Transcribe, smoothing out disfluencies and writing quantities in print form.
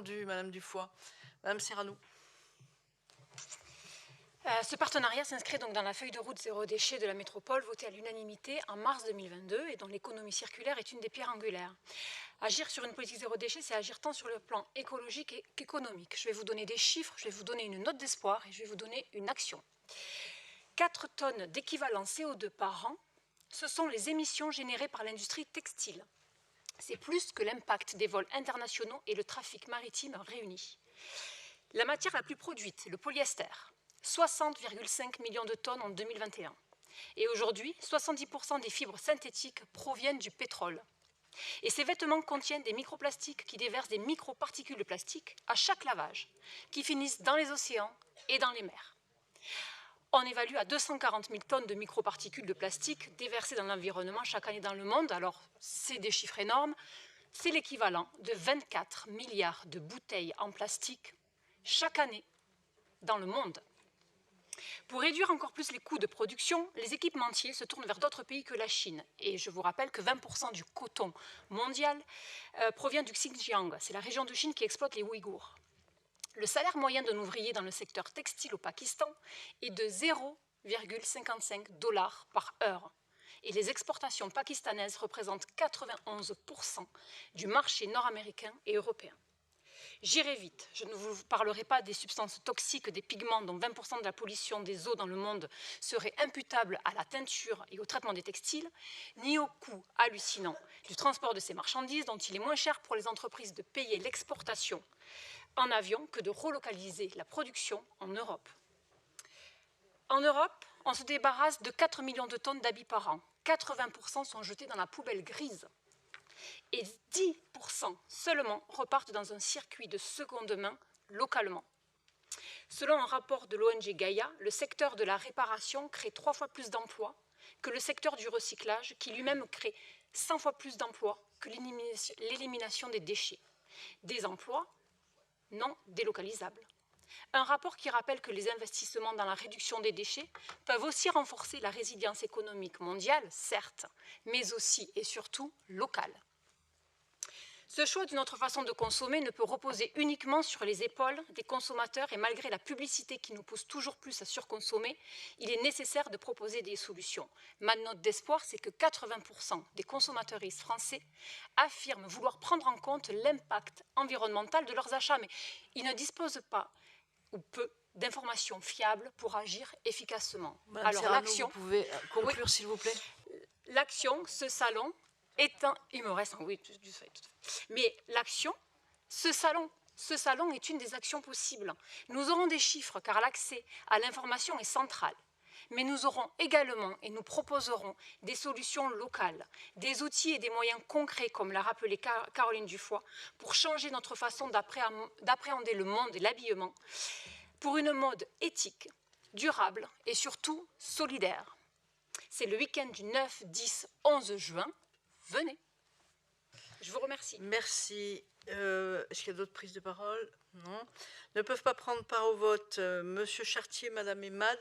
entendu, Madame Dufoy. Madame Serranou. Ce partenariat s'inscrit donc dans la feuille de route zéro déchet de la métropole votée à l'unanimité en mars 2022 et dont l'économie circulaire est une des pierres angulaires. Agir sur une politique zéro déchet, c'est agir tant sur le plan écologique qu'économique. Je vais vous donner des chiffres, je vais vous donner une note d'espoir et je vais vous donner une action. 4 tonnes d'équivalent CO2 par an, ce sont les émissions générées par l'industrie textile. C'est plus que l'impact des vols internationaux et le trafic maritime réunis. La matière la plus produite, le polyester, 60,5 millions de tonnes en 2021. Et aujourd'hui, 70% des fibres synthétiques proviennent du pétrole. Et ces vêtements contiennent des microplastiques qui déversent des microparticules de plastique à chaque lavage, qui finissent dans les océans et dans les mers. On évalue à 240 000 tonnes de microparticules de plastique déversées dans l'environnement chaque année dans le monde. Alors, c'est des chiffres énormes. C'est l'équivalent de 24 milliards de bouteilles en plastique chaque année dans le monde. Pour réduire encore plus les coûts de production, les équipementiers se tournent vers d'autres pays que la Chine. Et je vous rappelle que 20% du coton mondial provient du Xinjiang. C'est la région de Chine qui exploite les Ouïghours. Le salaire moyen d'un ouvrier dans le secteur textile au Pakistan est de 0,55 $ par heure. Et les exportations pakistanaises représentent 91% du marché nord-américain et européen. J'irai vite, je ne vous parlerai pas des substances toxiques, des pigments dont 20% de la pollution des eaux dans le monde serait imputable à la teinture et au traitement des textiles, ni au coût hallucinant du transport de ces marchandises dont il est moins cher pour les entreprises de payer l'exportation en avion que de relocaliser la production en Europe. En Europe, on se débarrasse de 4 millions de tonnes d'habits par an. 80% sont jetés dans la poubelle grise. Et 10% seulement repartent dans un circuit de seconde main localement. Selon un rapport de l'ONG Gaïa, le secteur de la réparation crée 3 fois plus d'emplois que le secteur du recyclage, qui lui-même crée 100 fois plus d'emplois que l'élimination des déchets. Des emplois non délocalisables. Un rapport qui rappelle que les investissements dans la réduction des déchets peuvent aussi renforcer la résilience économique mondiale, certes, mais aussi et surtout locale. Ce choix d'une autre façon de consommer ne peut reposer uniquement sur les épaules des consommateurs et malgré la publicité qui nous pousse toujours plus à surconsommer, il est nécessaire de proposer des solutions. Ma note d'espoir, c'est que 80% des consommateurs français affirment vouloir prendre en compte l'impact environnemental de leurs achats, mais ils ne disposent pas ou peu d'informations fiables pour agir efficacement. Madame Alors Serranou, l'action, vous pouvez conclure, oui, s'il vous plaît. L'action, ce salon, est un... Il me reste un... Oui, tout à fait. Mais l'action, ce salon est une des actions possibles. Nous aurons des chiffres car l'accès à l'information est central. Mais nous aurons également et nous proposerons des solutions locales, des outils et des moyens concrets, comme l'a rappelé Caroline Dufoy, pour changer notre façon d'appréhender le monde et l'habillement, pour une mode éthique, durable et surtout solidaire. C'est le week-end du 9, 10, 11 juin. Venez. Je vous remercie. Merci. Est-ce qu'il y a d'autres prises de parole? Non. Ne peuvent pas prendre part au vote Monsieur Chartier, Madame Emad.